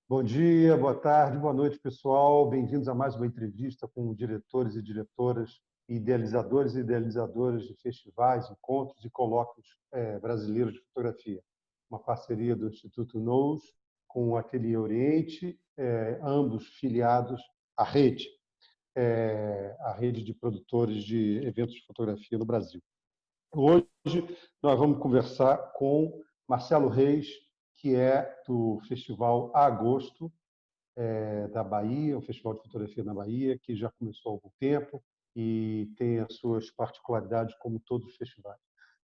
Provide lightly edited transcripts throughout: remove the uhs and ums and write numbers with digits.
Bom dia, boa tarde, boa noite, pessoal. Bem-vindos a mais uma entrevista com diretores e diretoras, idealizadores e idealizadoras de festivais, encontros e colóquios brasileiros de fotografia. Uma parceria do Instituto NOUS com o Ateliê Oriente, ambos filiados à a rede de produtores de eventos de fotografia no Brasil. Hoje nós vamos conversar com Marcelo Reis, que é do Festival Agosto, da Bahia, um festival de fotografia na Bahia, que já começou há algum tempo e tem as suas particularidades, como todos os festivais.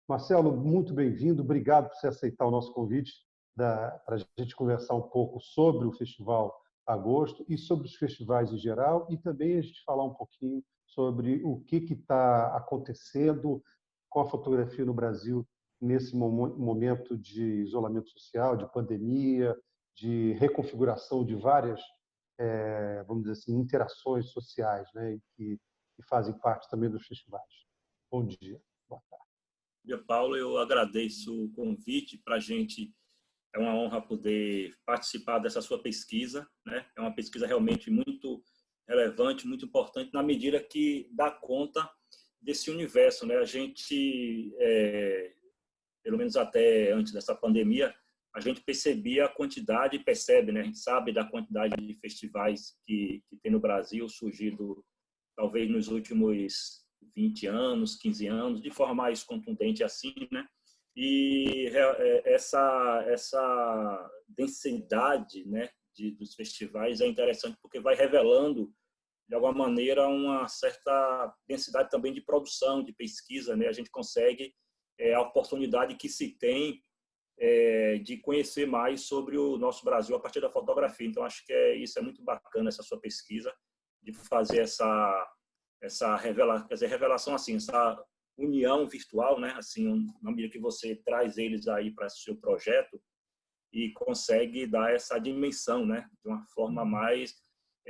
Marcelo, muito bem-vindo, obrigado por você aceitar o nosso convite para a gente conversar um pouco sobre o Festival Agosto e sobre os festivais em geral, e também a gente falar um pouquinho sobre o que está acontecendo com a fotografia no Brasil nesse momento de isolamento social, de pandemia, de reconfiguração de várias, vamos dizer assim, interações sociais, né, que fazem parte também dos festivais. Bom dia, boa tarde. Bom dia, Paulo. Eu agradeço o convite. Para a gente é uma honra poder participar dessa sua pesquisa, né? É uma pesquisa realmente muito relevante, muito importante, na medida que dá conta desse universo, né? A gente, pelo menos até antes dessa pandemia, a gente percebia a quantidade, percebe, né? A gente sabe da quantidade de festivais que tem no Brasil, surgido talvez nos últimos 20 anos, 15 anos, de forma mais contundente assim, né? E essa densidade, né, dos festivais é interessante porque vai revelando, de alguma maneira, uma certa densidade também de produção, de pesquisa, né? A gente consegue a oportunidade que se tem de conhecer mais sobre o nosso Brasil a partir da fotografia. Então, acho que isso é muito bacana, essa sua pesquisa, de fazer essa revelação, assim, essa união virtual, né? Assim, na medida que você traz eles aí para o seu projeto e consegue dar essa dimensão, né? De uma forma mais,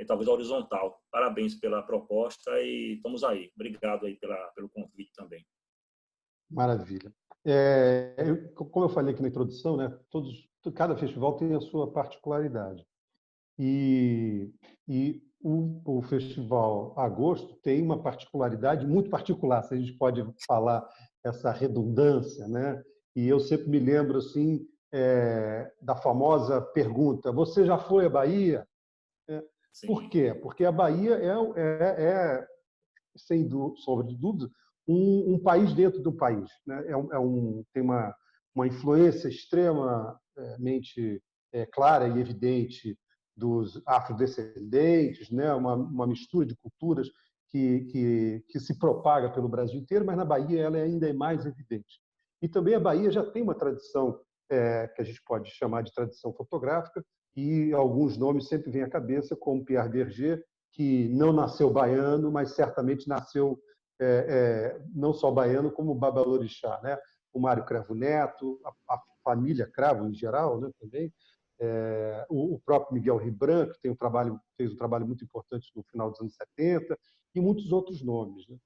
talvez, horizontal. Parabéns pela proposta e estamos aí. Obrigado aí pelo convite também. Maravilha. Como eu falei aqui na introdução, né, cada festival tem a sua particularidade. E o Festival Agosto tem uma particularidade muito particular, se a gente pode falar essa redundância, né? E eu sempre me lembro assim da famosa pergunta: você já foi à Bahia? Por Sim. quê? Porque a Bahia sem sombra de dúvida, um país dentro do país, né? Tem uma influência extremamente clara e evidente dos afrodescendentes, né? Uma mistura de culturas que se propaga pelo Brasil inteiro, mas na Bahia ela ainda é mais evidente. E também a Bahia já tem uma tradição que a gente pode chamar de tradição fotográfica, e alguns nomes sempre vêm à cabeça, como Pierre Berger, que não nasceu baiano, mas certamente nasceu não só baiano, como babalorixá, né? O Mário Cravo Neto, a família Cravo em geral, né, também. O próprio Miguel Ribran, que fez um trabalho muito importante no final dos anos 70, e muitos outros nomes, né?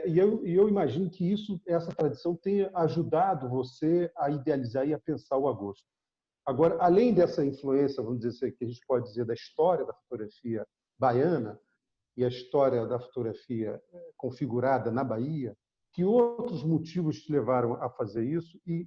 E eu imagino que essa tradição tenha ajudado você a idealizar e a pensar o Agosto. Agora, além dessa influência, vamos dizer assim, que a gente pode dizer da história da fotografia baiana e a história da fotografia configurada na Bahia, que outros motivos te levaram a fazer isso? E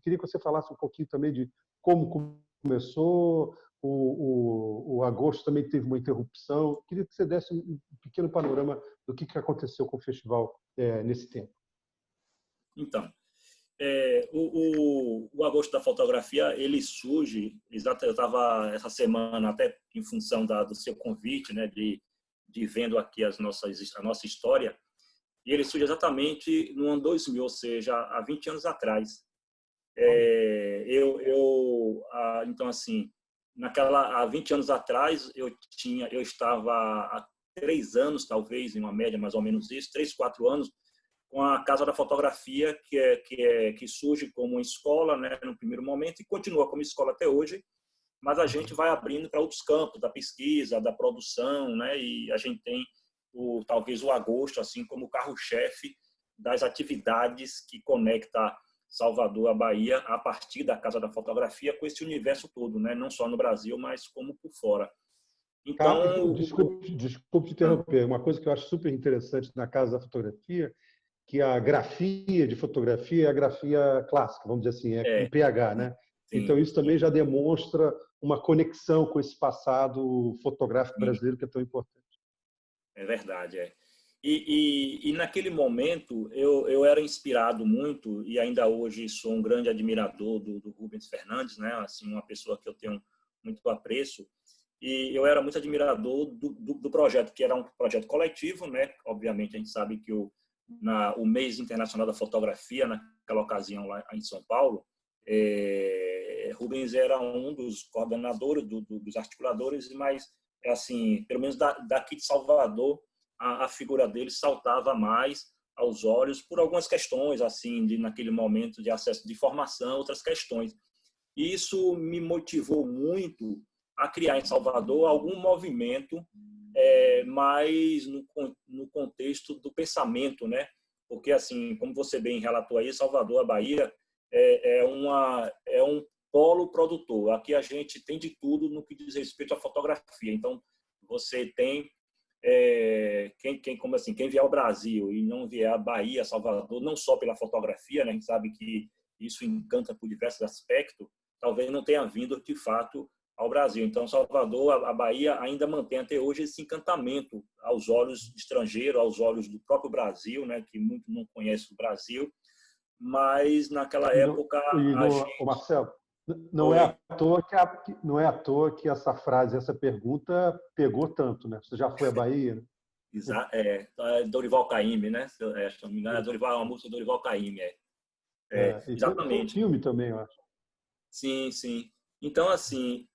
queria que você falasse um pouquinho também de como começou, o Agosto também teve uma interrupção. Queria que você desse um pequeno panorama do que aconteceu com o festival nesse tempo. Então, o Agosto da Fotografia, ele surge, eu estava essa semana, até em função do seu convite, né, de vendo aqui a nossa história, e ele surge exatamente no ano 2000, ou seja, há 20 anos atrás. Então, assim, há 20 anos atrás, eu estava há 3 anos, talvez, em uma média mais ou menos isso, 3, 4 anos, com a Casa da Fotografia, que surge como uma escola, né, no primeiro momento, e continua como escola até hoje, mas a gente vai abrindo para outros campos, da pesquisa, da produção, né, e a gente tem talvez o Agosto assim como o carro-chefe das atividades que conecta Salvador, a Bahia, a partir da Casa da Fotografia, com esse universo todo, né? Não só no Brasil, mas como por fora. Então, Desculpe te interromper. Uma coisa que eu acho super interessante na Casa da Fotografia, que a grafia de fotografia é a grafia clássica, vamos dizer assim, é com PH, né? Então, sim, isso também já demonstra uma conexão com esse passado fotográfico sim, brasileiro que é tão importante. é verdade, é. E naquele momento eu era inspirado muito, e ainda hoje sou um grande admirador do Rubens Fernandes, né? Assim, uma pessoa que eu tenho muito apreço. E eu era muito admirador do projeto, que era um projeto coletivo, né? Obviamente, a gente sabe que o Mês Internacional da Fotografia, naquela ocasião lá em São Paulo, Rubens era um dos coordenadores, dos articuladores, mas, assim, pelo menos daqui de Salvador, a figura dele saltava mais aos olhos por algumas questões, assim, naquele momento de acesso de informação, outras questões. E isso me motivou muito a criar em Salvador algum movimento mais no contexto do pensamento, né? Porque, assim, como você bem relatou aí, Salvador, a Bahia, é um polo produtor. Aqui a gente tem de tudo no que diz respeito à fotografia. Então, você tem quem vier ao Brasil e não vier à Bahia, Salvador, não só pela fotografia, né? A gente sabe que isso encanta por diversos aspectos, talvez não tenha vindo de fato ao Brasil. Então, Salvador, a Bahia ainda mantém até hoje esse encantamento aos olhos estrangeiros, aos olhos do próprio Brasil, né, que muito não conhece o Brasil, mas naquela época a gente... Marcelo, não é Oi. à toa não é à toa que essa frase, essa pergunta pegou tanto, né? Você já foi à Bahia? Né? Dorival Caymmi, né? Se não me engano, é uma música do Dorival Caymmi. E foi um Exatamente. filme também, eu acho. Sim, sim. Então, assim,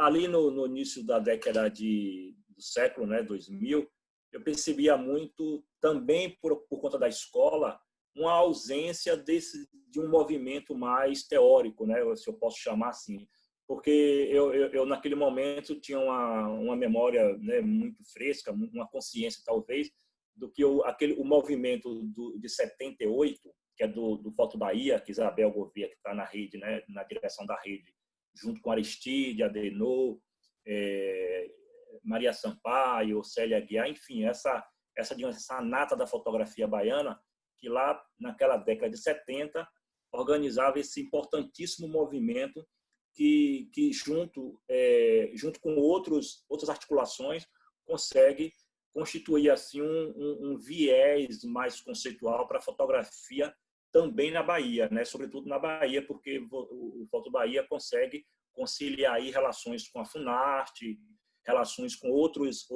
ali no início da década do século, né, 2000, eu percebia muito, também por conta da escola, uma ausência de um movimento mais teórico, né, se eu posso chamar assim. Porque eu naquele momento, tinha uma memória, né, muito fresca, uma consciência, talvez, do que o movimento de 78, que é do Foto Bahia, que Isabel Gouveia, que está na rede, né, na direção da rede, junto com Aristide, Adenor, Maria Sampaio, Célia Guiar, enfim, essa nata da fotografia baiana, que lá naquela década de 70 organizava esse importantíssimo movimento que junto com outras articulações, consegue constituir assim um viés mais conceitual para a fotografia também na Bahia, né? Sobretudo na Bahia, porque o Foto Bahia consegue conciliar aí relações com a Funarte, relações com outros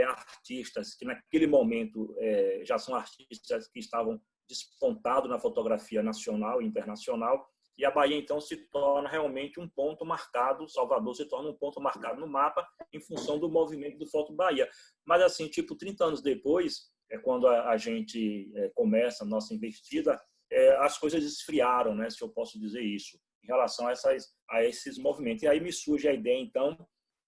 artistas que naquele momento já são artistas que estavam despontados na fotografia nacional e internacional, e a Bahia então se torna realmente um ponto marcado, Salvador se torna um ponto marcado no mapa em função do movimento do Foto Bahia. Mas assim, tipo 30 anos depois, quando a gente começa a nossa investida, as coisas esfriaram, né, se eu posso dizer isso, em relação a esses movimentos. E aí me surge a ideia, então,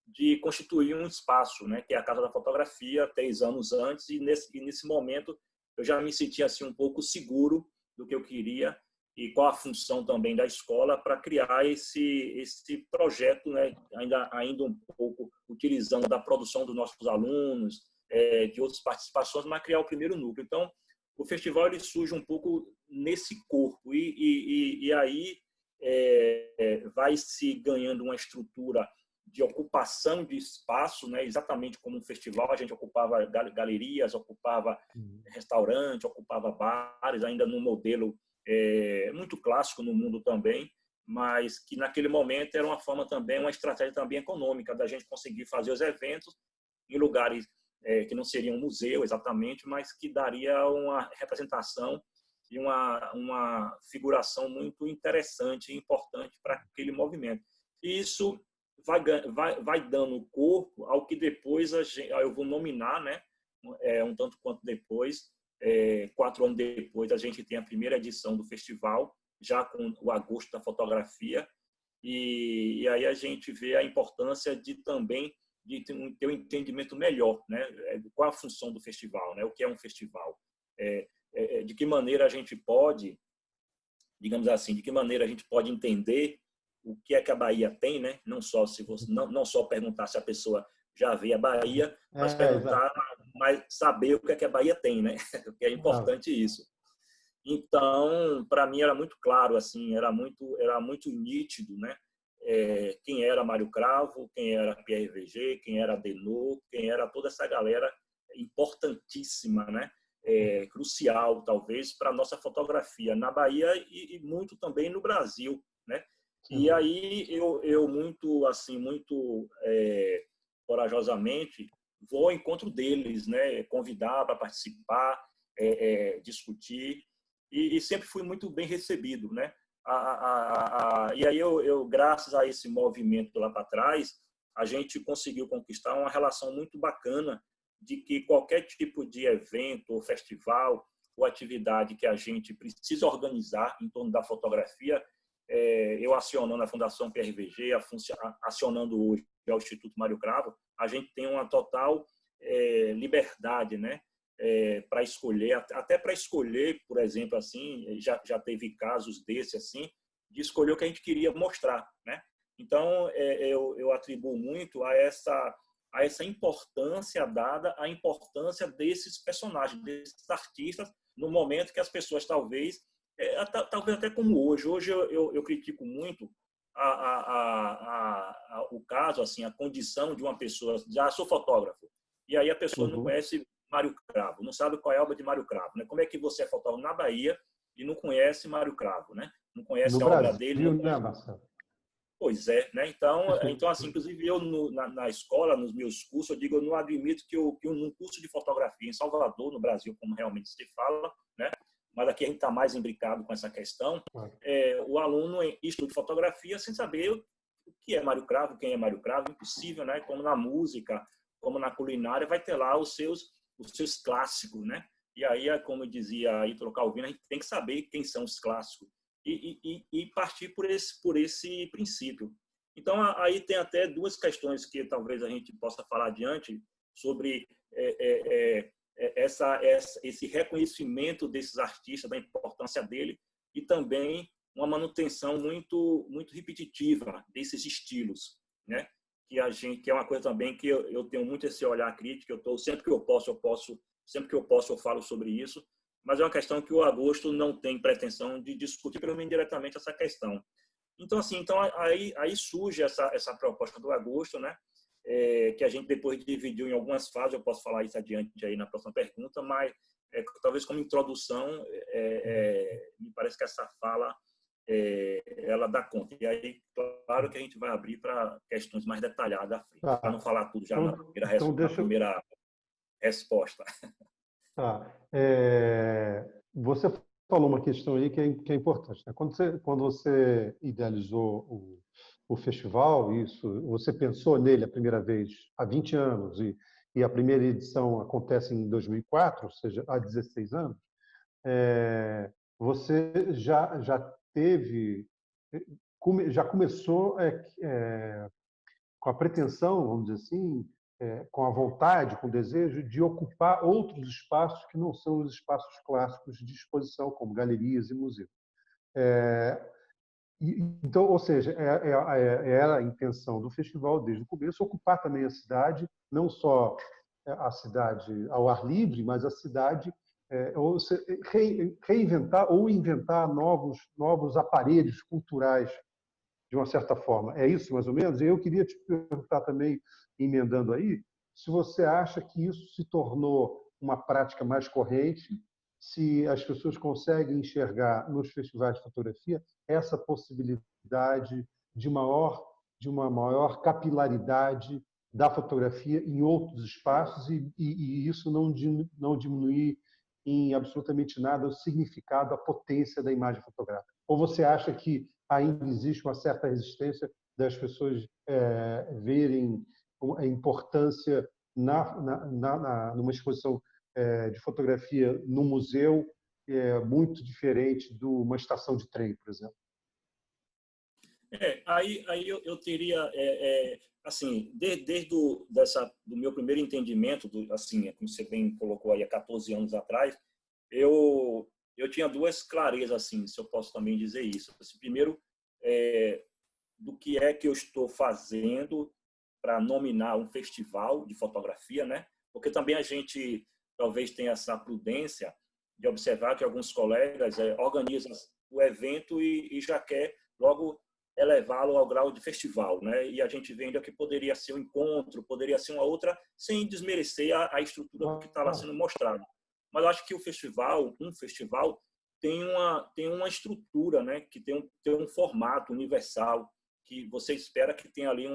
de constituir um espaço, né, que é a Casa da Fotografia, 3 anos antes, e nesse momento eu já me sentia assim, um pouco seguro do que eu queria e qual a função também da escola para criar esse projeto, né, ainda um pouco utilizando da produção dos nossos alunos, de outras participações, mas criar o primeiro núcleo. Então, o festival ele surge um pouco nesse corpo e aí vai se ganhando uma estrutura de ocupação de espaço, né? Exatamente como um festival, a gente ocupava galerias, ocupava restaurante, ocupava bares, ainda num modelo muito clássico no mundo também, mas que naquele momento era uma forma também, uma estratégia também econômica da gente conseguir fazer os eventos em lugares que não seriam um museu exatamente, mas que daria uma representação e uma figuração muito interessante e importante para aquele movimento. E isso vai dando corpo ao que depois eu vou nominar, né, um tanto quanto depois, 4 anos depois, a gente tem a primeira edição do festival, já com o Agosto da Fotografia, e aí a gente vê a importância de também de ter um entendimento melhor, né, qual a função do festival, né, o que é um festival, de que maneira a gente pode digamos assim, de que maneira a gente pode entender o que é que a Bahia tem, né? Não só se você não só perguntar se a pessoa já vê a Bahia, mas Exato. perguntar, mas saber o que é que a Bahia tem, né? Porque é Ah, importante isso. Então, para mim era muito claro, assim, era muito nítido, né? Quem era Mário Cravo, quem era Pierre Verger, quem era Adenor, quem era toda essa galera importantíssima, né? Crucial, talvez, para a nossa fotografia na Bahia e muito também no Brasil, né? sem E dúvida. aí eu muito, assim, muito corajosamente vou ao encontro deles, né? Convidar para participar, discutir, e sempre fui muito bem recebido, né? E aí graças a esse movimento lá para trás, a gente conseguiu conquistar uma relação muito bacana de que qualquer tipo de evento ou festival ou atividade que a gente precisa organizar em torno da fotografia, eu acionando a Fundação PRVG, acionando hoje o Instituto Mário Cravo, a gente tem uma total liberdade, né? Para escolher, até para escolher, por exemplo, assim, já teve casos desse assim, de escolher o que a gente queria mostrar, né? Então, eu atribuo muito a essa importância dada à importância desses personagens, desses artistas, no momento que as pessoas talvez até como hoje eu critico muito o caso, assim, a condição de uma pessoa, já sou fotógrafo, e aí a pessoa não Uhum. conhece Mário Cravo, não sabe qual é a obra de Mário Cravo, né? Como é que você é fotógrafo na Bahia e não conhece Mário Cravo, né? Não No conhece a obra Brasil, dele, não né, conhece... Marcelo? Pois é, né? Então assim, inclusive eu na escola, nos meus cursos, eu digo, eu não admito que num curso de fotografia em Salvador, no Brasil, como realmente se fala, né? Mas aqui a gente está mais imbricado com essa questão, Claro. o aluno estuda fotografia sem saber o que é Mário Cravo, quem é Mário Cravo, impossível, né? Como na música, como na culinária, vai ter lá os seus clássicos, né? E aí, como dizia Ítalo Calvino, a gente tem que saber quem são os clássicos e partir por esse princípio. Então, aí tem até duas questões que talvez a gente possa falar adiante sobre esse reconhecimento desses artistas, da importância dele, e também uma manutenção muito repetitiva desses estilos, né? Que é uma coisa também que eu tenho muito esse olhar crítico. Sempre que eu posso, sempre que eu posso, eu falo sobre isso. Mas é uma questão que o Agosto não tem pretensão de discutir, pelo menos indiretamente, essa questão. Então, assim, aí surge essa proposta do Agosto, né? Que a gente depois dividiu em algumas fases. Eu posso falar isso adiante aí na próxima pergunta, mas talvez como introdução, me parece que essa fala ela dá conta. E aí, claro que a gente vai abrir para questões mais detalhadas à frente, para não Tá. falar tudo já Então na deixa. primeira resposta. Tá. Você falou uma questão aí que é importante, né? Quando você idealizou o festival, isso, você pensou nele a primeira vez há 20 anos e a primeira edição acontece em 2004, ou seja, há 16 anos, você já teve, já começou com a pretensão, vamos dizer assim, com a vontade, com o desejo de ocupar outros espaços que não são os espaços clássicos de exposição, como galerias e museus. Então, ou seja, era a intenção do festival, desde o começo, ocupar também a cidade, não só a cidade ao ar livre, mas a cidade ou reinventar ou inventar novos aparelhos culturais de uma certa forma. É isso, mais ou menos? E eu queria te perguntar também, emendando aí, se você acha que isso se tornou uma prática mais corrente, se as pessoas conseguem enxergar nos festivais de fotografia essa possibilidade de uma maior capilaridade da fotografia em outros espaços e isso não diminuir em absolutamente nada o significado, a potência da imagem fotográfica. Ou você acha que ainda existe uma certa resistência das pessoas verem a importância numa exposição de fotografia no museu muito diferente de uma estação de trem, por exemplo? Aí eu teria, assim, desde do meu primeiro entendimento, assim, como você bem colocou aí, há 14 anos atrás, eu eu tinha duas clarezas, assim, se eu posso também dizer isso. Assim, primeiro, do que é que eu estou fazendo para nominar um festival de fotografia, né? Porque também a gente talvez tenha essa prudência de observar que alguns colegas organizam o evento e já quer logo elevá-lo ao grau de festival, né? E a gente vê ainda que poderia ser um encontro, poderia ser uma outra, sem desmerecer a estrutura que está lá sendo mostrada. Mas eu acho que um festival tem uma estrutura, né? Que tem um formato universal, que você espera que tenha ali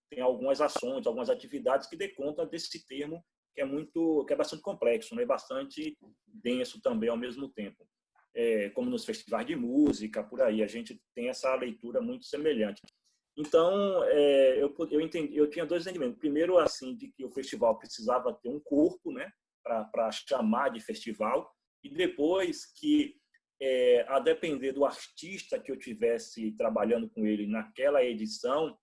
tem algumas ações, algumas atividades que dê conta desse termo que é bastante complexo, né? Bastante denso também ao mesmo tempo. Como nos festivais de música, por aí, a gente tem essa leitura muito semelhante. Então, eu tinha dois entendimentos. Primeiro, assim, de que o festival precisava ter um corpo, né, para chamar de festival, e depois que, a depender do artista que eu tivesse trabalhando com ele naquela edição,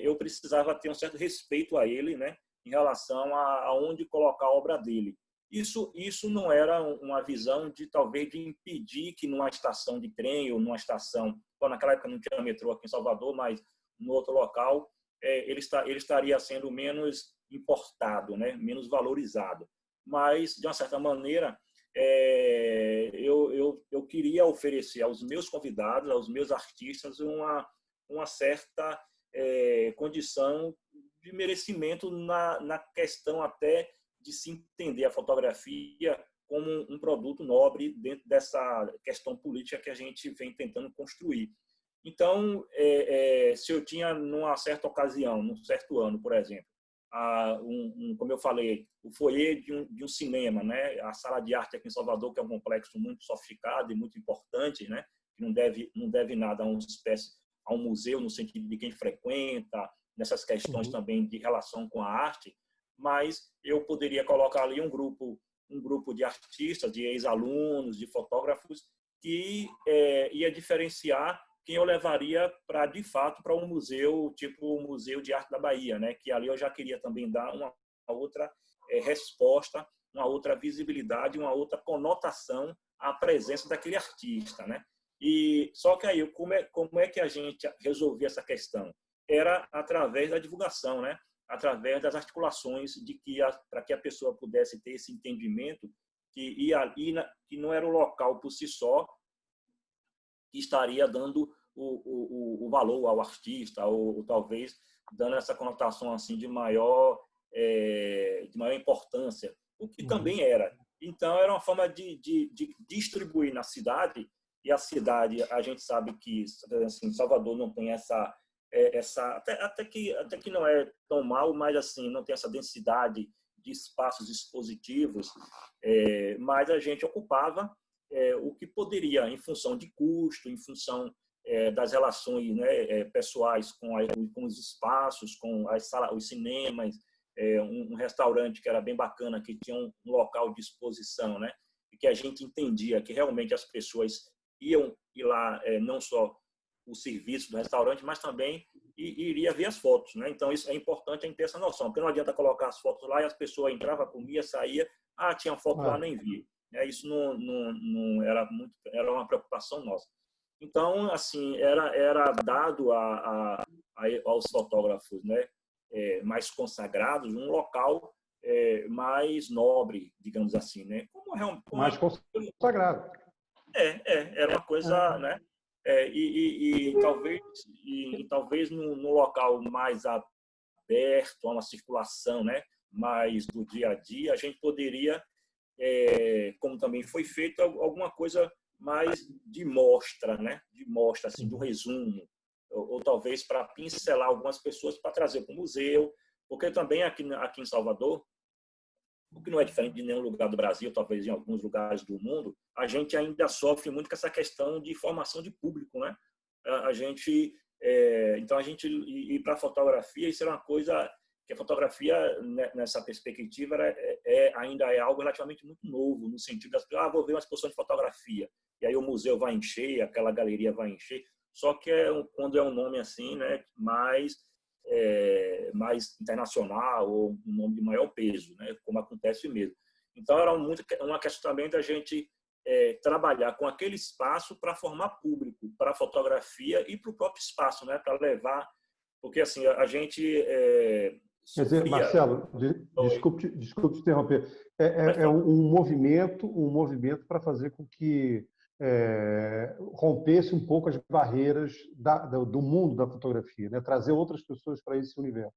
eu precisava ter um certo respeito a ele, né, em relação a onde colocar a obra dele. Isso não era uma visão de talvez de impedir que numa estação de trem ou numa estação, naquela época não tinha metrô aqui em Salvador, mas no outro local, ele estaria sendo menos importado, né, menos valorizado. Mas, de uma certa maneira, eu queria oferecer aos meus convidados, aos meus artistas, uma certa condição de merecimento na questão até de se entender a fotografia como um produto nobre dentro dessa questão política que a gente vem tentando construir. Então, se eu tinha, numa certa ocasião, num certo ano, por exemplo, como eu falei, o foyer de um cinema, né? A sala de arte aqui em Salvador, que é um complexo muito sofisticado e muito importante, né? Que não deve nada a um museu, no sentido de quem frequenta, nessas questões também de relação com a arte, mas eu poderia colocar ali um grupo de artistas, de ex-alunos, de fotógrafos, que ia diferenciar quem eu levaria de fato, para um museu, tipo o Museu de Arte da Bahia, né? Que ali eu já queria também dar uma outra resposta, uma outra visibilidade, uma outra conotação à presença daquele artista, né? E só que aí, como é que a gente resolvia essa questão? Era através da divulgação, né? Através das articulações para que a pessoa pudesse ter esse entendimento que não era o local por si só que estaria dando o valor ao artista, ou talvez dando essa conotação assim de maior importância, o que também era. Então, era uma forma de distribuir na cidade, e a cidade, a gente sabe que assim, Salvador não tem até que não é tão mal, mas assim, não tem essa densidade de espaços expositivos, mas a gente ocupava o que poderia, em função de custo, em função das relações, né, pessoais com os espaços, com os cinemas, um restaurante que era bem bacana, que tinha um local de exposição, né, e que a gente entendia que realmente as pessoas iam ir lá, não só o serviço do restaurante, mas também iria ver as fotos, né? Então, isso é importante a gente ter essa noção, porque não adianta colocar as fotos lá e as pessoas entravam, comia, saía, tinha foto lá, nem via. Isso não era uma preocupação nossa. Então, assim, era dado aos fotógrafos, né, mais consagrados um local mais nobre, digamos assim, né? Mais consagrado. Era uma coisa, né? Talvez no local mais aberto, a uma circulação, né, mais do dia a dia, a gente poderia, como também foi feito, alguma coisa mais de mostra, né, assim, do resumo, ou talvez para pincelar algumas pessoas para trazer para o museu, porque também aqui em Salvador, o que não é diferente de nenhum lugar do Brasil, talvez em alguns lugares do mundo, a gente ainda sofre muito com essa questão de formação de público, né? Então a gente ir para a fotografia, isso era uma coisa que a fotografia nessa perspectiva ainda é algo relativamente muito novo, no sentido das pessoas, vou ver uma exposição de fotografia, e aí o museu vai encher, aquela galeria vai encher, só que quando é um nome assim, né, mais internacional, ou um nome de maior peso, né, como acontece mesmo. Então, era uma questão também da gente trabalhar com aquele espaço para formar público, para a fotografia e para o próprio espaço, né? Para levar, porque assim a gente Quer dizer, sofria. Marcelo, Oi, desculpe te interromper. pode É falar. um movimento para fazer com que rompesse um pouco as barreiras do mundo da fotografia, né? Trazer outras pessoas para esse universo.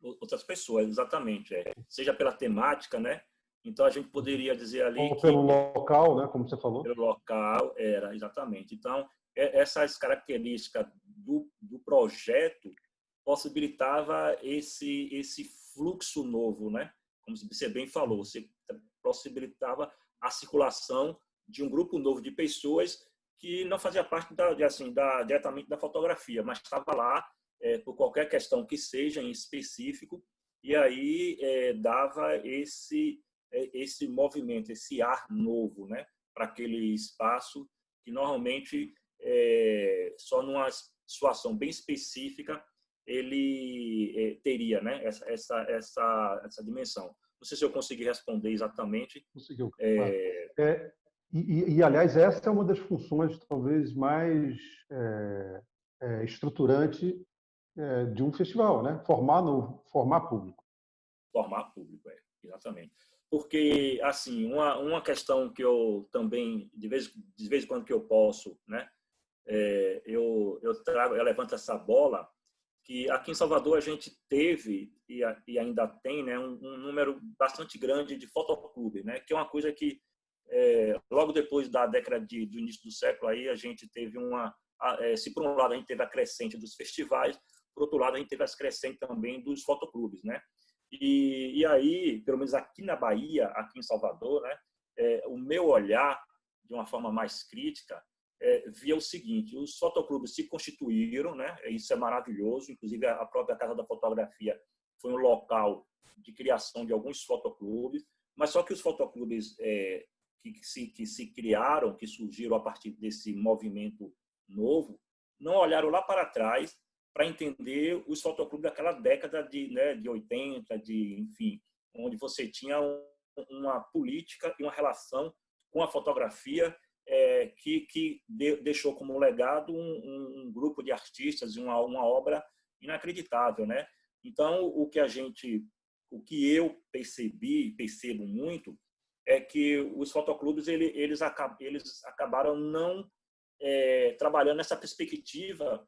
Outras pessoas, exatamente, seja pela temática, né? Então a gente poderia dizer ali Ou pelo que local, né? Como você falou. pelo local era exatamente. Então essas características do projeto possibilitava esse fluxo novo, né? Como você bem falou, você possibilitava a circulação de um grupo novo de pessoas que não fazia parte diretamente da fotografia, mas estava lá por qualquer questão que seja em específico, e aí dava esse movimento, esse ar novo, né, para aquele espaço que normalmente só numa situação bem específica ele teria, né, essa dimensão. Não sei se eu consegui responder exatamente. Conseguiu, claro. Aliás, essa é uma das funções talvez mais estruturante de um festival, né? Formar público. Formar público, exatamente. Porque, assim, uma questão que eu também, de vez em quando que eu posso, né, eu levanto essa bola, que aqui em Salvador a gente teve e ainda tem, né, um número bastante grande de fotoclubes, né, que é uma coisa que logo depois da década do início do século aí a gente teve se por um lado a gente teve a crescente dos festivais, por outro lado a gente teve a crescente também dos fotoclubes, né? E aí, pelo menos aqui na Bahia, aqui em Salvador, né, o meu olhar de uma forma mais crítica via o seguinte: os fotoclubes se constituíram, né? Isso é maravilhoso. Inclusive a própria Casa da Fotografia foi um local de criação de alguns fotoclubes, mas só que os fotoclubes que se criaram, que surgiram a partir desse movimento novo, não olharam lá para trás para entender os fotoclubes daquela década de 80, enfim, onde você tinha uma política e uma relação com a fotografia que deixou como legado um grupo de artistas e uma obra inacreditável, né? Então, o que eu percebo muito, é que os fotoclubes eles acabaram não trabalhando nessa perspectiva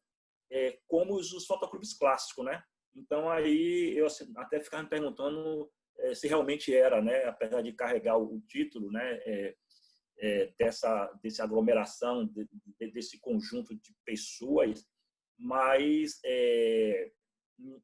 como os fotoclubes clássicos, né? Então aí eu assim, até ficava me perguntando se realmente era, né? Apesar de carregar o título, né? Dessa aglomeração, desse conjunto de pessoas, mas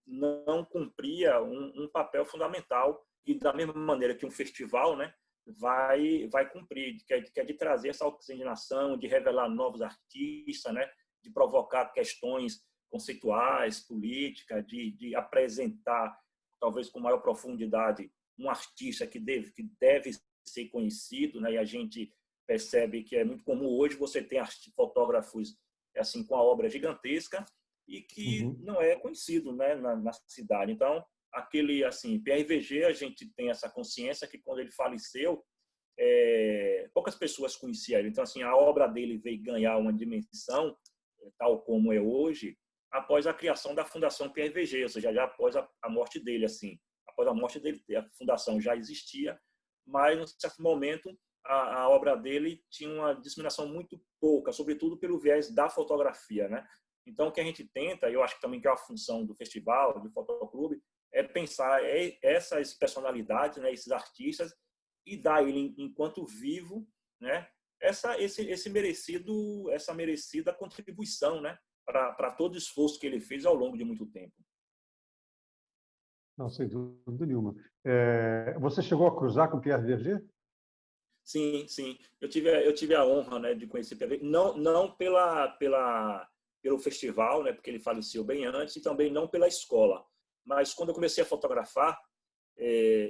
não cumpria um papel fundamental, e da mesma maneira que um festival, né, vai cumprir, que é de trazer essa oxigenação, de revelar novos artistas, né, de provocar questões conceituais, políticas, de apresentar, talvez com maior profundidade, um artista que deve ser conhecido, né, e a gente percebe que é muito comum hoje você ter fotógrafos assim com a obra gigantesca e que não é conhecido, né, na cidade. Então, aquele assim, PRVG, a gente tem essa consciência que quando ele faleceu, poucas pessoas conheciam ele. Então, assim, a obra dele veio ganhar uma dimensão tal como é hoje após a criação da Fundação PRVG, ou seja, já após a morte dele, assim. Após a morte dele, a fundação já existia, mas, em certo momento, a obra dele tinha uma disseminação muito pouca, sobretudo pelo viés da fotografia, né? Então, o que a gente tenta, eu acho que também que é a função do festival, do fotoclube, é pensar essas personalidades, né, esses artistas, e dar ele, enquanto vivo, né, essa merecida contribuição, né, para todo o esforço que ele fez ao longo de muito tempo. Não, sem dúvida nenhuma. Você chegou a cruzar com o Pierre Verger? Sim, sim. Eu tive a honra, né, de conhecer Pierre Verger, não pelo festival, né, porque ele faleceu bem antes, e também não pela escola. Mas quando eu comecei a fotografar,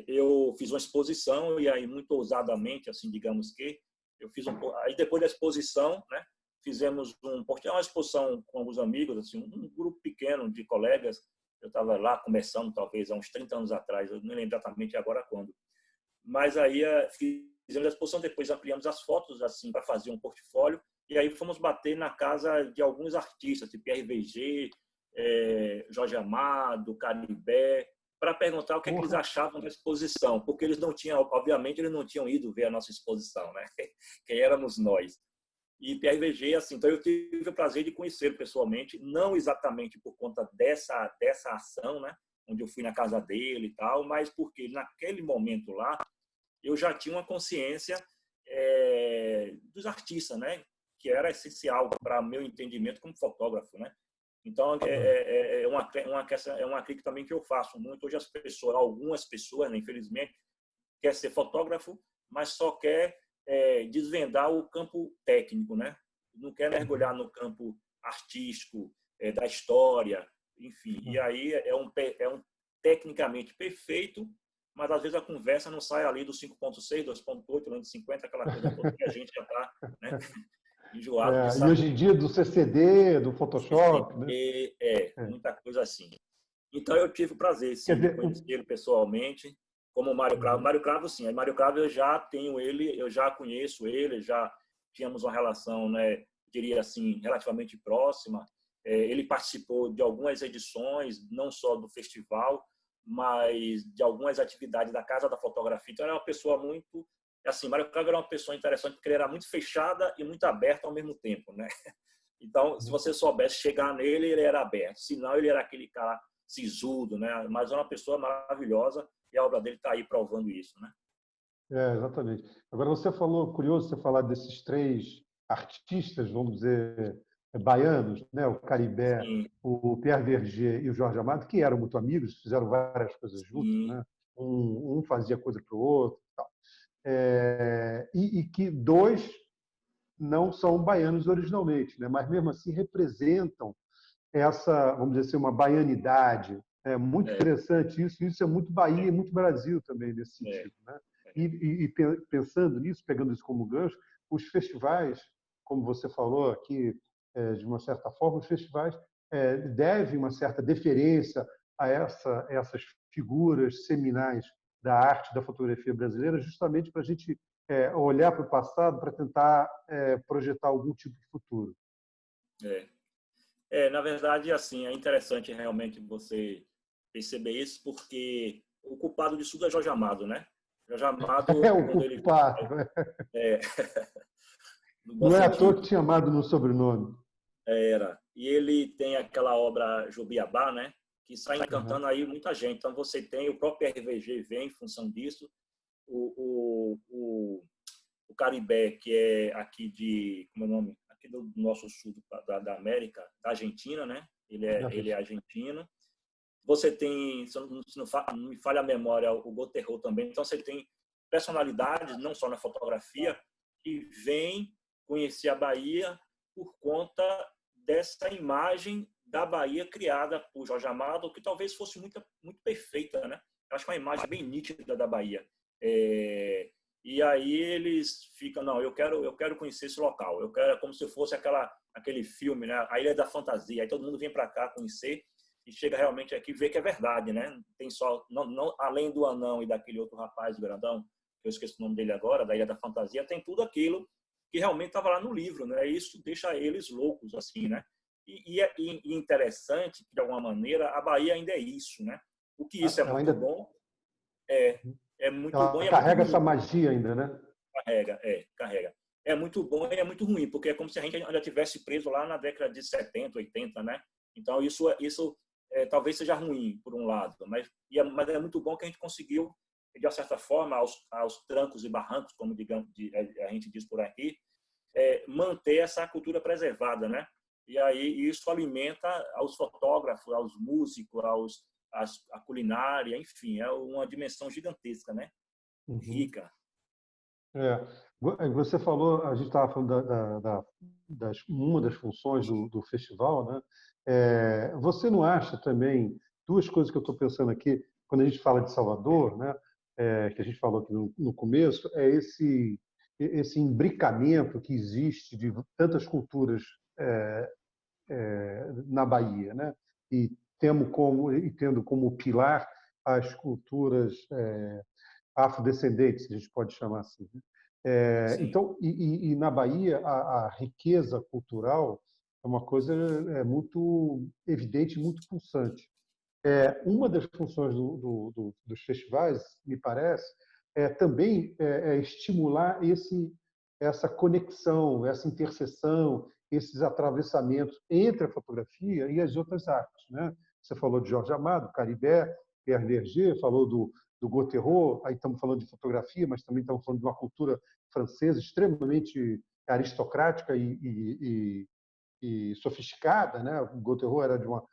eu fiz uma exposição, e aí muito ousadamente, assim, digamos que eu fiz aí depois da exposição, né, fizemos uma exposição com alguns amigos, assim, um grupo pequeno de colegas. Eu estava lá começando, talvez há uns 30 anos atrás, eu não lembro exatamente agora quando. Mas aí fizemos a exposição, depois ampliamos as fotos assim para fazer um portfólio, e aí fomos bater na casa de alguns artistas, tipo RVG, Jorge Amado, Caribé, para perguntar o que é que eles achavam da exposição, porque eles não tinham, obviamente, eles não tinham ido ver a nossa exposição, né? Quem éramos nós. E PRVG, assim, então eu tive o prazer de conhecê-lo pessoalmente, não exatamente por conta dessa ação, né? Onde eu fui na casa dele e tal, mas porque naquele momento lá eu já tinha uma consciência dos artistas, né? Que era essencial para meu entendimento como fotógrafo, né? Então, é uma crítica também que eu faço muito. Hoje algumas pessoas, né, infelizmente, quer ser fotógrafo, mas só quer desvendar o campo técnico, né? Não quer mergulhar no campo artístico, da história, enfim. E aí é um tecnicamente perfeito, mas às vezes a conversa não sai ali do 5.6, 2.8, 250, aquela coisa toda que a gente já está, né, enjoado de E saber. hoje em dia do CCD, do Photoshop, né? Muita coisa assim. Então eu tive o prazer, sim, de conhecê-lo pessoalmente, como o Mário Cravo. Mário Cravo, sim. Mário Cravo eu já tenho ele, eu já conheço ele, já tínhamos uma relação, né, diria assim, relativamente próxima. Ele participou de algumas edições, não só do festival, mas de algumas atividades da Casa da Fotografia. Então, era uma pessoa muito... Assim, Mário Cravo era uma pessoa interessante porque ele era muito fechada e muito aberta ao mesmo tempo, né? Então, se você soubesse chegar nele, ele era aberto. Senão, ele era aquele cara sisudo, né? Mas é uma pessoa maravilhosa e a obra dele está aí provando isso, né? Exatamente. Agora, você falou, curioso você falar desses três artistas, vamos dizer, baianos, né? O Caribé, Sim, o Pierre Verger e o Jorge Amado, que eram muito amigos, fizeram várias coisas juntos, sim, né? Um fazia coisa para o outro, tal. E que dois não são baianos originalmente, né? Mas mesmo assim representam essa, vamos dizer assim, uma baianidade. É muito é, interessante isso. Isso é muito Bahia é, e muito Brasil também nesse é, sentido, né? E pensando nisso, pegando isso como gancho, os festivais, como você falou aqui, de uma certa forma, os festivais devem uma certa deferência a essas figuras seminais da arte da fotografia brasileira, justamente para a gente olhar para o passado para tentar projetar algum tipo de futuro. é. Na verdade, assim, é interessante realmente você perceber isso, porque o culpado disso tudo é Jorge Amado, né? Jorge É Amado, o quando ele... culpado. É, no bom Não é à toa sentido, que tinha Amado no sobrenome. era. E ele tem aquela obra Jubiabá, né? Que sai Uhum. encantando aí muita gente. Então, você tem o próprio RVG vem em função disso. O Caribé, que é aqui de... Como é o nome? Aqui do nosso sul da América, da Argentina, né? Ele é argentino. Você tem, se não me falha a memória, o Goterro também. Então, você tem personalidades, não só na fotografia, que vêm conhecer a Bahia por conta dessa imagem da Bahia criada por Jorge Amado, que talvez fosse muito, muito perfeita, né? Eu acho que é uma imagem bem nítida da Bahia. E aí eles ficam, não, eu quero conhecer esse local. Eu quero, como se fosse aquele filme, né? A Ilha da Fantasia. Aí todo mundo vem para cá conhecer e chega realmente aqui e vê que é verdade, né? Tem só, não, além do anão e daquele outro rapaz grandão, que eu esqueço o nome dele agora, da Ilha da Fantasia, tem tudo aquilo que realmente estava lá no livro, né? Isso deixa eles loucos, assim, né? E é interessante que, de alguma maneira, a Bahia ainda é isso, né? O que isso é Ela muito ainda bom, é, é muito bom ela e é muito carrega essa ruim. magia ainda, né? Carrega. É muito bom e é muito ruim, porque é como se a gente ainda tivesse preso lá na década de 70, 80, né? Então, isso talvez seja ruim, por um lado, mas é muito bom que a gente conseguiu, de uma certa forma, aos trancos e barrancos, como digamos, a gente diz por aqui, manter essa cultura preservada, né? E aí isso alimenta aos fotógrafos, aos músicos, a culinária, enfim, é uma dimensão gigantesca, né? Uhum. Rica. Você falou, a gente estava falando uma das funções do festival, né? Você não acha também, duas coisas que eu estou pensando aqui, quando a gente fala de Salvador, né? Que a gente falou aqui no começo, é esse imbricamento que existe de tantas culturas na Bahia, né? Tendo como pilar as culturas afrodescendentes, a gente pode chamar assim, né? Sim, Então, na Bahia, a riqueza cultural é uma coisa muito evidente, muito pulsante. Uma das funções dos festivais, me parece, também estimular essa conexão, essa interseção, esses atravessamentos entre a fotografia e as outras artes, né? Você falou de Jorge Amado, Caribé, Pierre Berger, falou do Gauthieron, aí estamos falando de fotografia, mas também estamos falando de uma cultura francesa extremamente aristocrática e sofisticada, né? O Gauthieron era de uma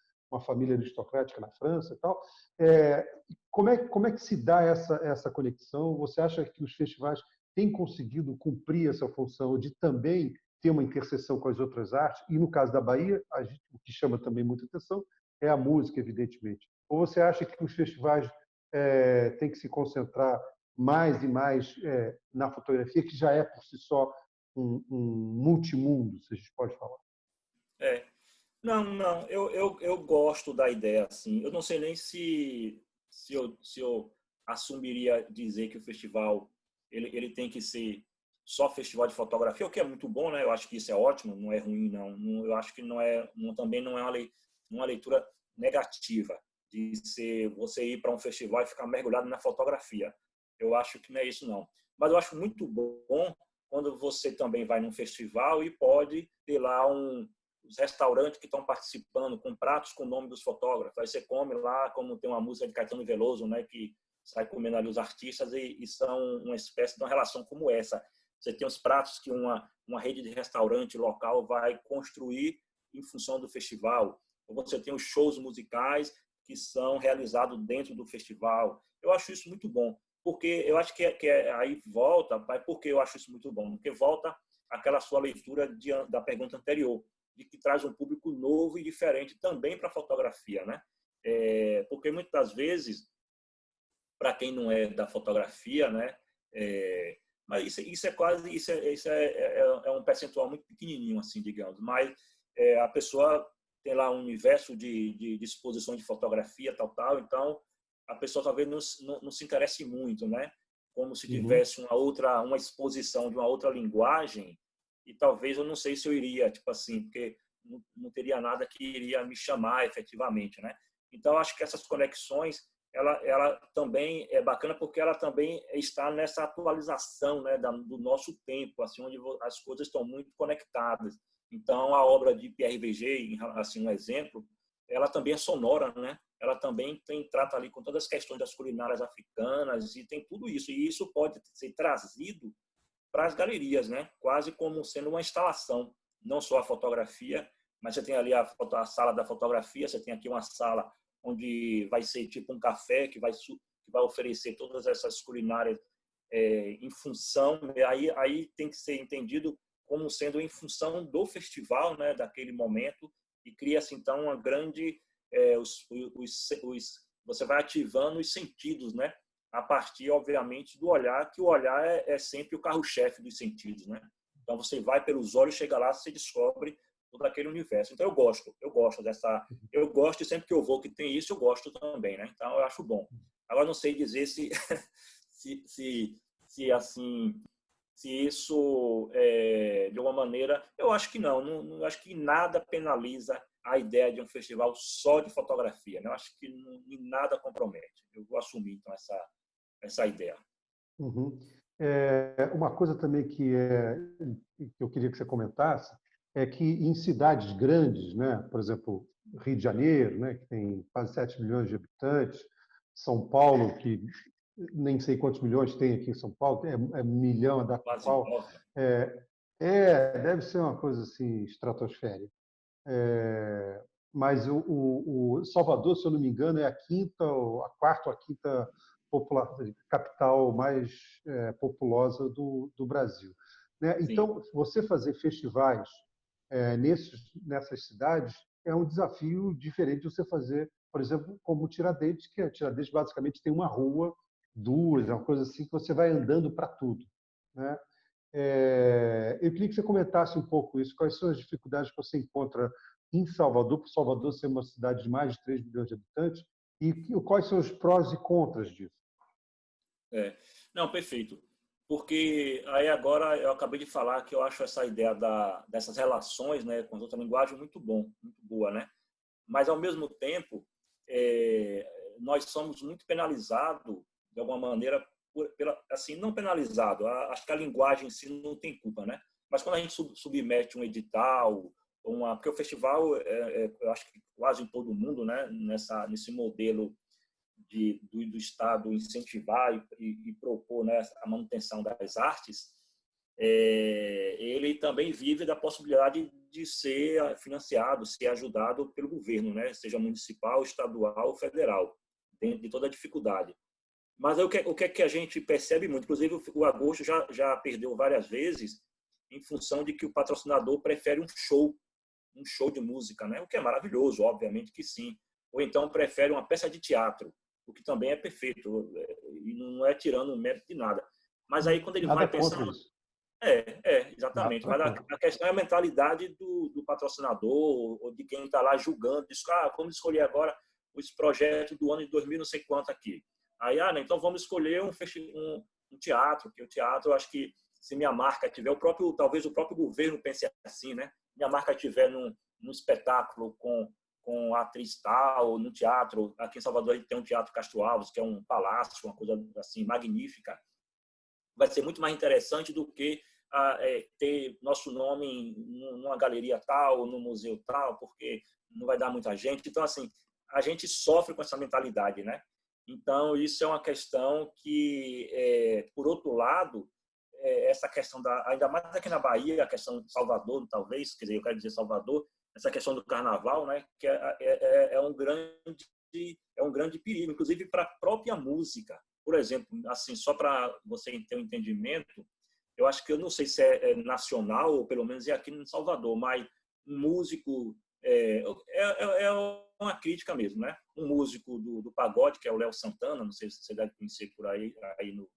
família aristocrática na França e tal. É, como é que se dá essa conexão? Você acha que os festivais têm conseguido cumprir essa função de também ter uma interseção com as outras artes? E no caso da Bahia, o que chama também muita atenção é a música, evidentemente. Ou você acha que os festivais têm que se concentrar mais e mais na fotografia, que já é por si só um multimundo, se a gente pode falar? é. Não, não, eu gosto da ideia, assim. Eu não sei nem se eu assumiria dizer que o festival ele tem que ser só festival de fotografia, o que é muito bom, né? Eu acho que isso é ótimo, não é ruim, não. Eu acho que também não é uma leitura negativa de ser você ir para um festival e ficar mergulhado na fotografia. Eu acho que não é isso, não. Mas eu acho muito bom quando você também vai num festival e pode ter lá os restaurantes que estão participando com pratos com o nome dos fotógrafos. Aí você come lá, como tem uma música de Caetano Veloso, né, que sai comendo ali os artistas e são uma espécie de uma relação como essa. Você tem os pratos que uma rede de restaurante local vai construir em função do festival. Ou você tem os shows musicais que são realizados dentro do festival. Eu acho isso muito bom, porque eu acho que aí volta, por que eu acho isso muito bom? Porque volta aquela sua leitura da pergunta anterior, de que traz um público novo e diferente também para a fotografia, né? Porque muitas vezes, para quem não é da fotografia, né? Mas isso é quase, é um percentual muito pequenininho, assim, digamos. Mas a pessoa tem lá um universo de exposição de fotografia, tal. Então, a pessoa talvez não se interesse muito, né? Como se Uhum. tivesse uma exposição de uma outra linguagem, e talvez eu não sei se eu iria, tipo assim, porque não teria nada que iria me chamar efetivamente, né? Então, acho que essas conexões, ela também é bacana porque ela também está nessa atualização, né, do nosso tempo, assim, onde as coisas estão muito conectadas. Então, a obra de Pierre Berger, assim, um exemplo, ela também é sonora, né? Ela também trata ali com todas as questões das culinárias africanas e tem tudo isso. E isso pode ser trazido para as galerias, né? Quase como sendo uma instalação, não só a fotografia, mas você tem ali a sala da fotografia, você tem aqui uma sala onde vai ser tipo um café que vai oferecer todas essas culinárias em função, aí tem que ser entendido como sendo em função do festival, né, daquele momento, e cria-se então uma grande você vai ativando os sentidos, né, a partir obviamente do olhar, que o olhar é sempre o carro-chefe dos sentidos, né. Então você vai pelos olhos, chega lá, você descobre todo aquele universo. Então eu gosto e sempre que eu vou que tem isso eu gosto também, né. Então eu acho bom. Agora não sei dizer se se assim se isso de alguma maneira, eu acho que não acho que nada penaliza a ideia de um festival só de fotografia, né? Eu acho que nada compromete. Eu vou assumir então essa ideia. Uhum. Uma coisa também que eu queria que você comentasse é que em cidades grandes, né, por exemplo, Rio de Janeiro, né, que tem quase 7 milhões de habitantes, São Paulo, que nem sei quantos milhões tem aqui em São Paulo, é milhão a dar com Quase pau, nove. é, deve ser uma coisa assim estratosférica. Mas o Salvador, se eu não me engano, é a quinta, ou a quarta ou a quinta capital mais populosa do Brasil. Né? Sim. Então, você fazer festivais nessas cidades é um desafio diferente de você fazer, por exemplo, como Tiradentes, que Tiradentes basicamente tem uma rua, duas, é uma coisa assim que você vai andando para tudo. Né? Eu queria que você comentasse um pouco isso. Quais são as dificuldades que você encontra em Salvador, por Salvador ser uma cidade de mais de 3 milhões de habitantes, e quais são os prós e contras disso? É. Não, perfeito. Porque aí agora eu acabei de falar que eu acho essa ideia dessas relações, né, com outra linguagem muito muito boa, né? Mas ao mesmo tempo nós somos muito penalizados de alguma maneira assim, não penalizado, acho que a linguagem em si não tem culpa, né? Mas quando a gente submete um edital, porque o festival eu acho que quase em todo mundo, né, nesse modelo do Estado incentivar e propor, né, a manutenção das artes, ele também vive da possibilidade de ser financiado, ser ajudado pelo governo, né, seja municipal, estadual ou federal, dentro de toda a dificuldade. Mas aí, o que é que a gente percebe muito? Inclusive, o Agosto já perdeu várias vezes em função de que o patrocinador prefere um show de música, né? O que é maravilhoso, obviamente que sim. Ou então prefere uma peça de teatro, o que também é perfeito, e não é tirando o mérito de nada. Mas aí, quando ele Nada vai contra pensando... isso. Exatamente. Nada Mas contra. a questão é a mentalidade do patrocinador ou de quem está lá julgando. Diz, vamos escolher agora os projetos do ano de 2000, não sei quanto aqui. Aí, então vamos escolher um teatro, que o teatro, eu acho que se minha marca tiver, talvez o próprio governo pense assim, né? Minha marca tiver num espetáculo com a atriz tal, no teatro, aqui em Salvador a gente tem um Teatro Castro Alves, que é um palácio, uma coisa assim magnífica, vai ser muito mais interessante do que ter nosso nome numa galeria tal, no museu tal, porque não vai dar muita gente. Então, assim, a gente sofre com essa mentalidade, né? Então, isso é uma questão que, por outro lado, essa questão ainda mais aqui na Bahia, a questão de Salvador, talvez, quer dizer, eu quero dizer Salvador, essa questão do carnaval, né, que é um grande perigo, inclusive para a própria música. Por exemplo, assim, só para você ter um entendimento, eu acho que eu não sei se é nacional ou pelo menos é aqui em Salvador, mas um músico é uma crítica mesmo, né? Um músico do pagode, que é o Léo Santana, não sei se você deve conhecer por aí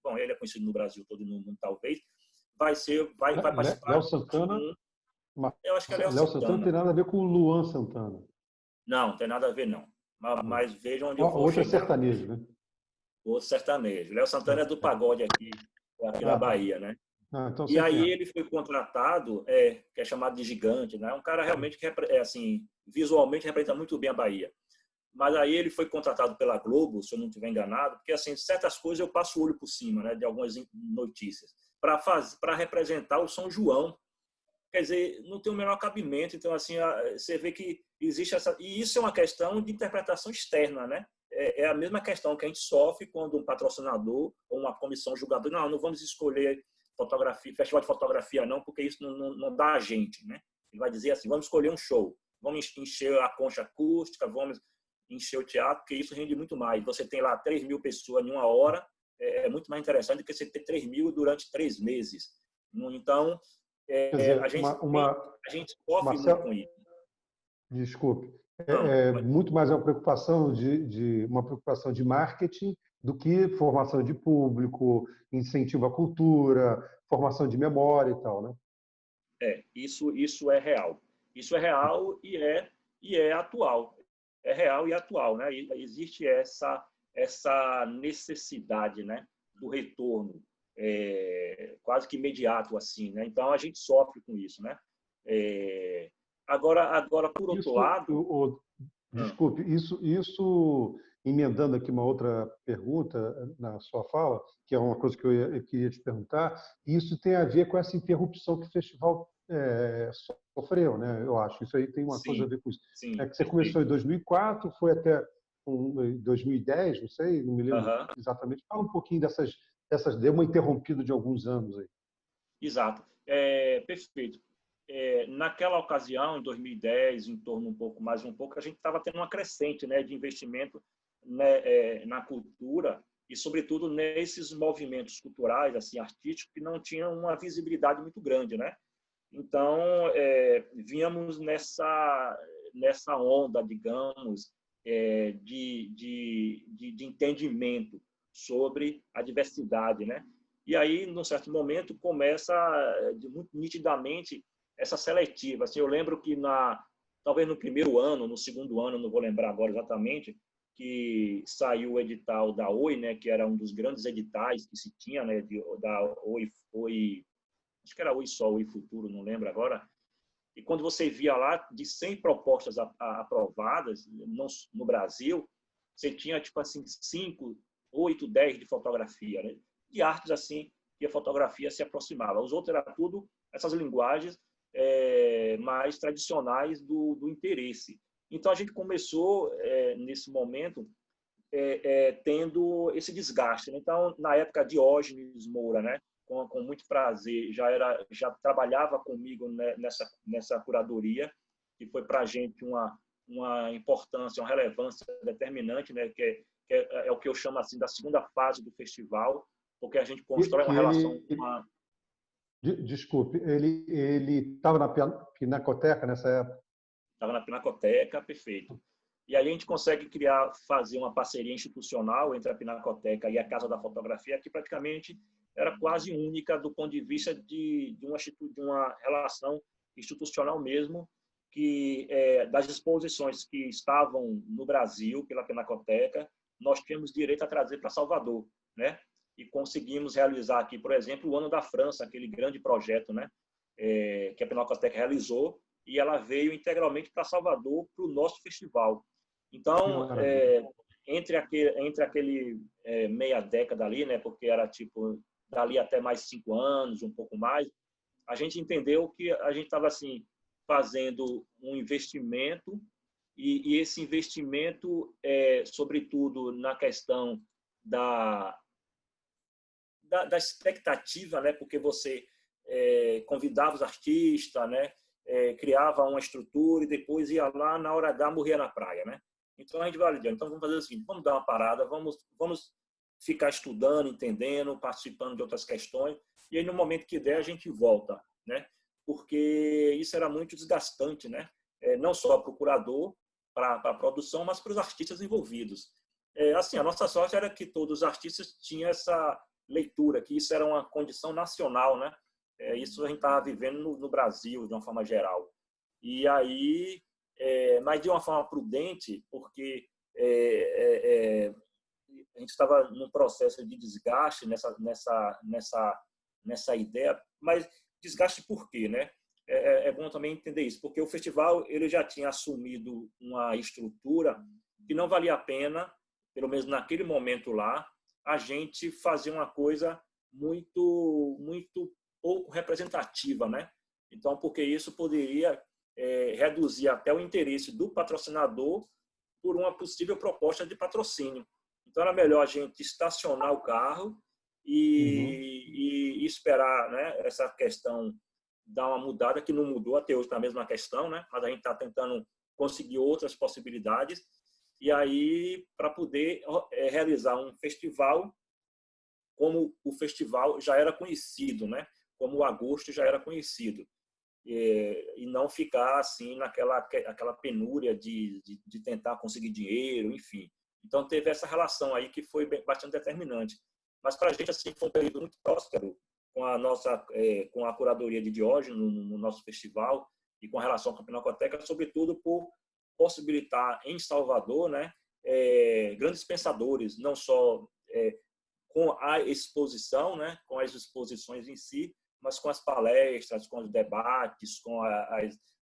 bom, ele é conhecido no Brasil todo e no mundo talvez, vai Léo participar de Santana, eu acho que é Léo Léo Santana Santana. tem nada a ver com o Luan Santana. Não, tem nada a ver não. Mas vejam onde eu vou Outro é chegar. sertanejo, né? O sertanejo. Léo Santana é do pagode aqui da Tá. Bahia, né? Então E sei quem aí é. ele foi contratado, que é chamado de gigante, né? Um cara realmente que assim, visualmente representa muito bem a Bahia. Mas aí ele foi contratado pela Globo, se eu não estiver enganado, porque assim, certas coisas eu passo o olho por cima, né, de algumas notícias, para representar o São João. Quer dizer, não tem o menor cabimento. Então, assim, você vê que existe essa... E isso é uma questão de interpretação externa, né? É a mesma questão que a gente sofre quando um patrocinador ou uma comissão julgadora, não vamos escolher fotografia, festival de fotografia não, porque isso não dá a gente, né? Ele vai dizer assim, vamos escolher um show, vamos encher a concha acústica, vamos encher o teatro, porque isso rende muito mais. Você tem lá 3.000 pessoas em uma hora, é muito mais interessante do que você ter 3.000 durante 3 meses. Então, Quer dizer, a gente sofre muito Marcelo, com isso. desculpe, Não, muito mais uma preocupação uma preocupação de marketing do que formação de público, incentivo à cultura, formação de memória e tal, né? isso é real. Isso é real e é atual. É real e atual, né? E existe essa necessidade, né, do retorno quase que imediato assim, né? Então a gente sofre com isso, né? Agora por outro Isso, lado, desculpe, isso emendando aqui uma outra pergunta na sua fala, que é uma coisa que eu queria te perguntar, isso tem a ver com essa interrupção que o festival sofreu, né? Eu acho. Isso aí tem uma coisa a sim, ver com isso. É sim, que você começou perfeito. em 2004, foi até 2010, não sei, não me lembro Uhum. exatamente. Fala um pouquinho deu uma interrompida de alguns anos aí. Exato. Perfeito. Naquela ocasião, em 2010, em torno um pouco, a gente estava tendo uma crescente, né, de investimento, né, na cultura e, sobretudo, nesses movimentos culturais, assim, artísticos, que não tinham uma visibilidade muito grande, né? Então, vínhamos nessa onda, digamos, de entendimento sobre a diversidade, né? E aí, num certo momento, começa muito nitidamente essa seletiva. Assim, eu lembro que talvez no primeiro ano, no segundo ano, não vou lembrar agora exatamente, que saiu o edital da Oi, né, que era um dos grandes editais que se tinha, né, da Oi, acho que era Oi Sol, Oi Futuro, não lembro agora. E quando você via lá, de 100 propostas aprovadas no Brasil, você tinha, tipo assim, 5, 8, 10 de fotografia, né? De artes, assim, que a fotografia se aproximava. Os outros era tudo essas linguagens mais tradicionais do interesse. Então, a gente começou, nesse momento, tendo esse desgaste, né? Então, na época, Diógenes Moura, né? Com muito prazer, já trabalhava comigo, né, nessa curadoria, que foi para a gente uma importância, uma relevância determinante, né, que é o que eu chamo assim da segunda fase do festival, porque a gente constrói uma relação com uma... Desculpe, ele estava na Pinacoteca nessa época? Estava na Pinacoteca, perfeito. E aí a gente consegue fazer uma parceria institucional entre a Pinacoteca e a Casa da Fotografia, que praticamente era quase única do ponto de vista de uma relação institucional mesmo, que das exposições que estavam no Brasil pela Pinacoteca, nós tínhamos direito a trazer para Salvador, né? E conseguimos realizar aqui, por exemplo, o Ano da França, aquele grande projeto, né? Que a Pinacoteca realizou, e ela veio integralmente para Salvador para o nosso festival. Então, entre aquele meia década ali, né, porque era tipo dali até mais 5 anos, um pouco mais, a gente entendeu que a gente estava assim fazendo um investimento e esse investimento, sobretudo na questão da expectativa, né, porque você convidava os artistas, né, criava uma estrutura e depois ia lá, na hora H, morria na praia, né? Então, a gente vai adiante. Então, vamos fazer o seguinte, vamos dar uma parada, vamos ficar estudando, entendendo, participando de outras questões, e aí, no momento que der, a gente volta, né? Porque isso era muito desgastante, né? Não só para o curador, para a produção, mas para os artistas envolvidos. Assim, a nossa sorte era que todos os artistas tinham essa leitura, que isso era uma condição nacional, né? Isso a gente estava vivendo no Brasil, de uma forma geral. E aí, mas de uma forma prudente, porque a gente estava num processo de desgaste nessa ideia, mas desgaste por quê, né? É bom também entender isso, porque o festival ele já tinha assumido uma estrutura que não valia a pena, pelo menos naquele momento lá, a gente fazer uma coisa muito pouco representativa, né? Então, porque isso poderia reduzir até o interesse do patrocinador por uma possível proposta de patrocínio. Então, era melhor a gente estacionar o carro e esperar, né, essa questão dar uma mudada, que não mudou, até hoje está a mesma questão, né? Mas a gente está tentando conseguir outras possibilidades, e aí para poder realizar um festival como o festival já era conhecido, né? Como o Agosto já era conhecido, e não ficar assim naquela penúria de tentar conseguir dinheiro, enfim. Então teve essa relação aí que foi bastante determinante. Mas para a gente assim foi um período muito próspero com a curadoria de Diógenes no nosso festival e com a relação com a Pinacoteca, sobretudo por possibilitar em Salvador, né, grandes pensadores, não só com a exposição, né, com as exposições em si, mas com as palestras, com os debates, com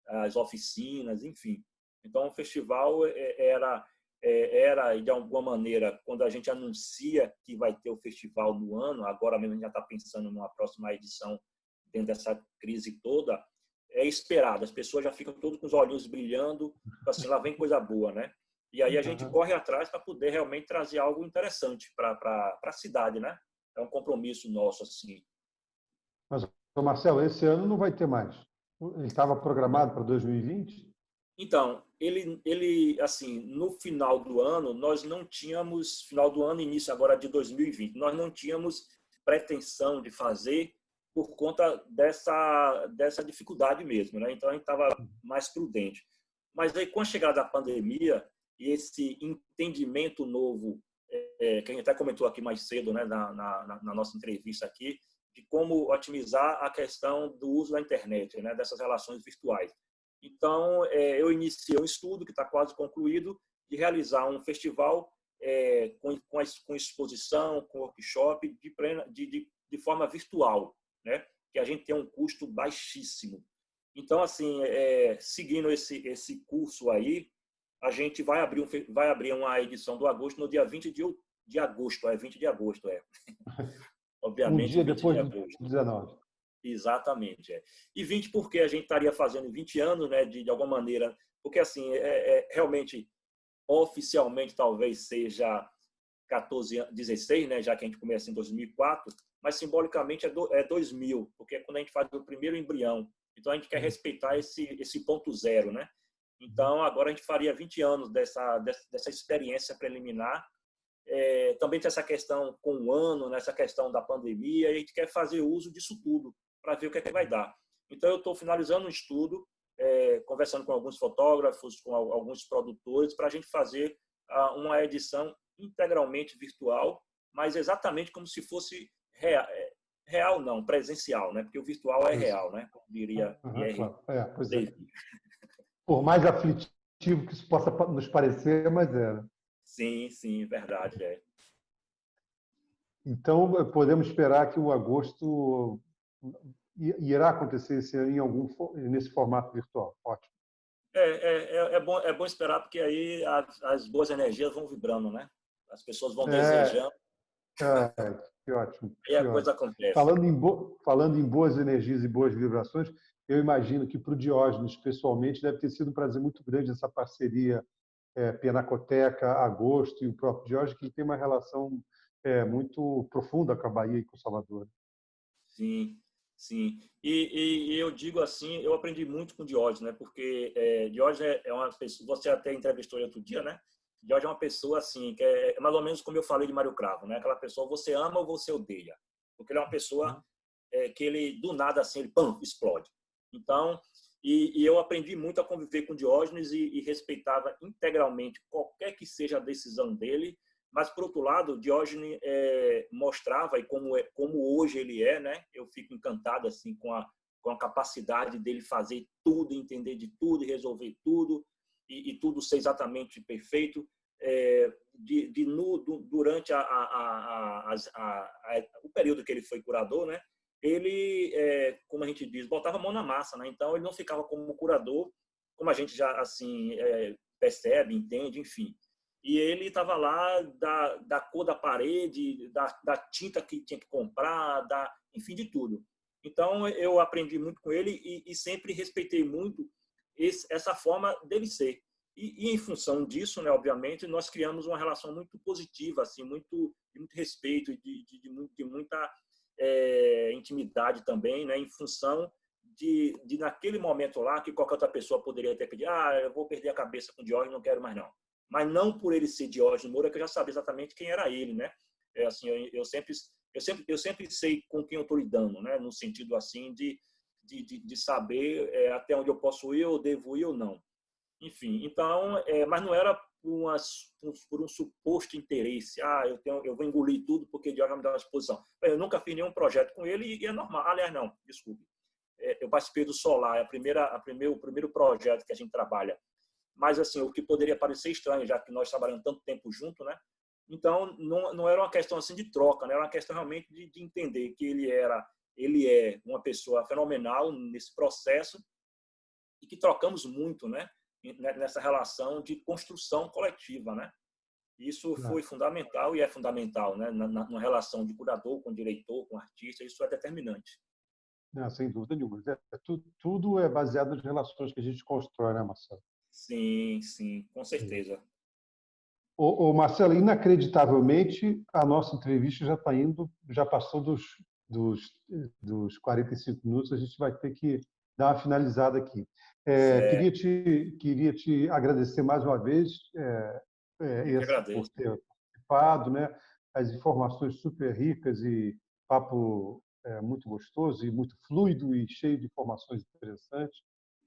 as oficinas, enfim. Então, o festival era, de alguma maneira, quando a gente anuncia que vai ter o festival no ano, agora mesmo a gente já está pensando numa próxima edição dentro dessa crise toda, é esperado. As pessoas já ficam todos com os olhinhos brilhando, assim, lá vem coisa boa, né? E aí a gente corre atrás para poder realmente trazer algo interessante para a cidade, né? É um compromisso nosso, assim. Mas, Marcelo, esse ano não vai ter mais. Ele estava programado para 2020? Então, ele, assim, no final do ano, nós não tínhamos, final do ano, início agora de 2020, nós não tínhamos pretensão de fazer por conta dessa dificuldade mesmo, né? Então, a gente estava mais prudente. Mas aí, com a chegada da pandemia e esse entendimento novo, que a gente até comentou aqui mais cedo, né, na nossa entrevista aqui, de como otimizar a questão do uso da internet, né, dessas relações virtuais. Então, eu iniciei um estudo que está quase concluído de realizar um festival com exposição, com workshop, de forma virtual, né? Que a gente tem um custo baixíssimo. Então, assim, seguindo esse curso aí, a gente vai abrir uma edição do agosto no dia 20 de agosto, 20 de agosto, Um Obviamente, dia 20 depois de do agosto. 19. Exatamente. E 20 porque a gente estaria fazendo 20 anos, né, de alguma maneira, porque assim, realmente, oficialmente talvez seja 14, 16, né, já que a gente começa em 2004, mas simbolicamente é 2000, porque é quando a gente faz o primeiro embrião. Então a gente quer respeitar esse ponto zero, né? Então agora a gente faria 20 anos dessa experiência preliminar. Também tem essa questão com o ano, nessa questão da pandemia, e a gente quer fazer uso disso tudo para ver o que é que vai dar. Então eu estou finalizando um estudo, conversando com alguns fotógrafos, com alguns produtores, para a gente fazer uma edição integralmente virtual, mas exatamente como se fosse real não, presencial, né? Porque o virtual é real, né? Como diria Pierre Claro. Pois é. David. Por mais aflitivo que isso possa nos parecer, mas é. Sim, sim, verdade. Então, podemos esperar que o agosto irá acontecer esse ano nesse formato virtual. Ótimo. É bom esperar, porque aí as boas energias vão vibrando, né? As pessoas vão desejando. Que ótimo. E a coisa acontece. Falando em boas energias e boas vibrações, eu imagino que para o Diógenes, pessoalmente, deve ter sido um prazer muito grande essa parceria Pinacoteca, Agosto e o próprio Diógenes, que tem uma relação muito profunda com a Bahia e com Salvador. Sim, sim. E eu digo assim, eu aprendi muito com Diógenes, né? Porque Diógenes é uma pessoa, você até entrevistou ele outro dia, né? Diógenes é uma pessoa assim, que é mais ou menos como eu falei de Mário Cravo, né? Aquela pessoa, você ama ou você odeia. Porque ele é uma pessoa que ele, do nada, assim, ele pam, explode. Então, e eu aprendi muito a conviver com Diógenes e respeitava integralmente qualquer que seja a decisão dele. Mas, por outro lado, Diógenes mostrava, e como hoje ele né? Eu fico encantado assim, com a capacidade dele fazer tudo, entender de tudo, e resolver tudo, e tudo ser exatamente perfeito. Durante o período que ele foi curador, né? Ele, como a gente diz, botava a mão na massa, né? Então, ele não ficava como curador, como a gente já assim percebe, entende, enfim. E ele estava lá da cor da parede, da tinta que tinha que comprar, enfim, de tudo. Então, eu aprendi muito com ele e sempre respeitei muito essa forma dele ser. E em função disso, né, obviamente, nós criamos uma relação muito positiva, assim, de muito respeito, de muita intimidade também, né, em função de naquele momento lá, que qualquer outra pessoa poderia ter pedido, eu vou perder a cabeça com o Diógenes, não quero mais não. Mas não por ele ser Diógenes Moura, que eu já sabia exatamente quem era ele, né? Assim, eu sempre sei com quem eu estou lidando, né? No sentido assim de saber até onde eu posso ir, eu devo ir ou não. Enfim, então, mas não era por um suposto interesse. Eu vou engolir tudo porque Diógenes me dá uma exposição. Eu nunca fiz nenhum projeto com ele e é normal. Aliás, não, desculpe. Eu participei do Solar, o primeiro projeto que a gente trabalha. Mas, assim, o que poderia parecer estranho, já que nós trabalhamos tanto tempo junto, né? Então, não era uma questão assim de troca, né? Era uma questão realmente de entender que ele é uma pessoa fenomenal nesse processo e que trocamos muito, né? Nessa relação de construção coletiva, né? Isso foi fundamental e é fundamental, né? Na relação de curador com diretor, com artista, isso é determinante. Não, sem dúvida nenhuma. Tudo é baseado nas relações que a gente constrói, né, Marcelo? Sim, sim, com certeza. Marcelo, inacreditavelmente, a nossa entrevista já passou dos 45 minutos, a gente vai ter que dar uma finalizada aqui. Queria te agradecer mais uma vez por ter participado, né? As informações super ricas e papo muito gostoso e muito fluido e cheio de informações interessantes.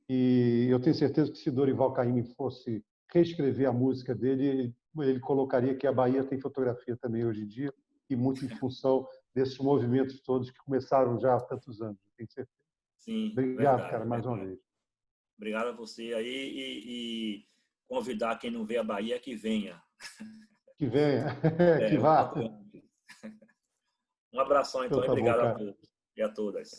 E eu tenho certeza que se Dorival Caymmi fosse reescrever a música dele, ele colocaria que a Bahia tem fotografia também hoje em dia, e muito em função desses movimentos todos que começaram já há tantos anos, tenho certeza. Sim, Obrigado, verdade, cara, mais uma vez. Obrigado a você aí convidar quem não vê a Bahia que venha. Que venha, que É, vá. um abração, Então então, e tá bom, obrigado a cara. todos e a todas.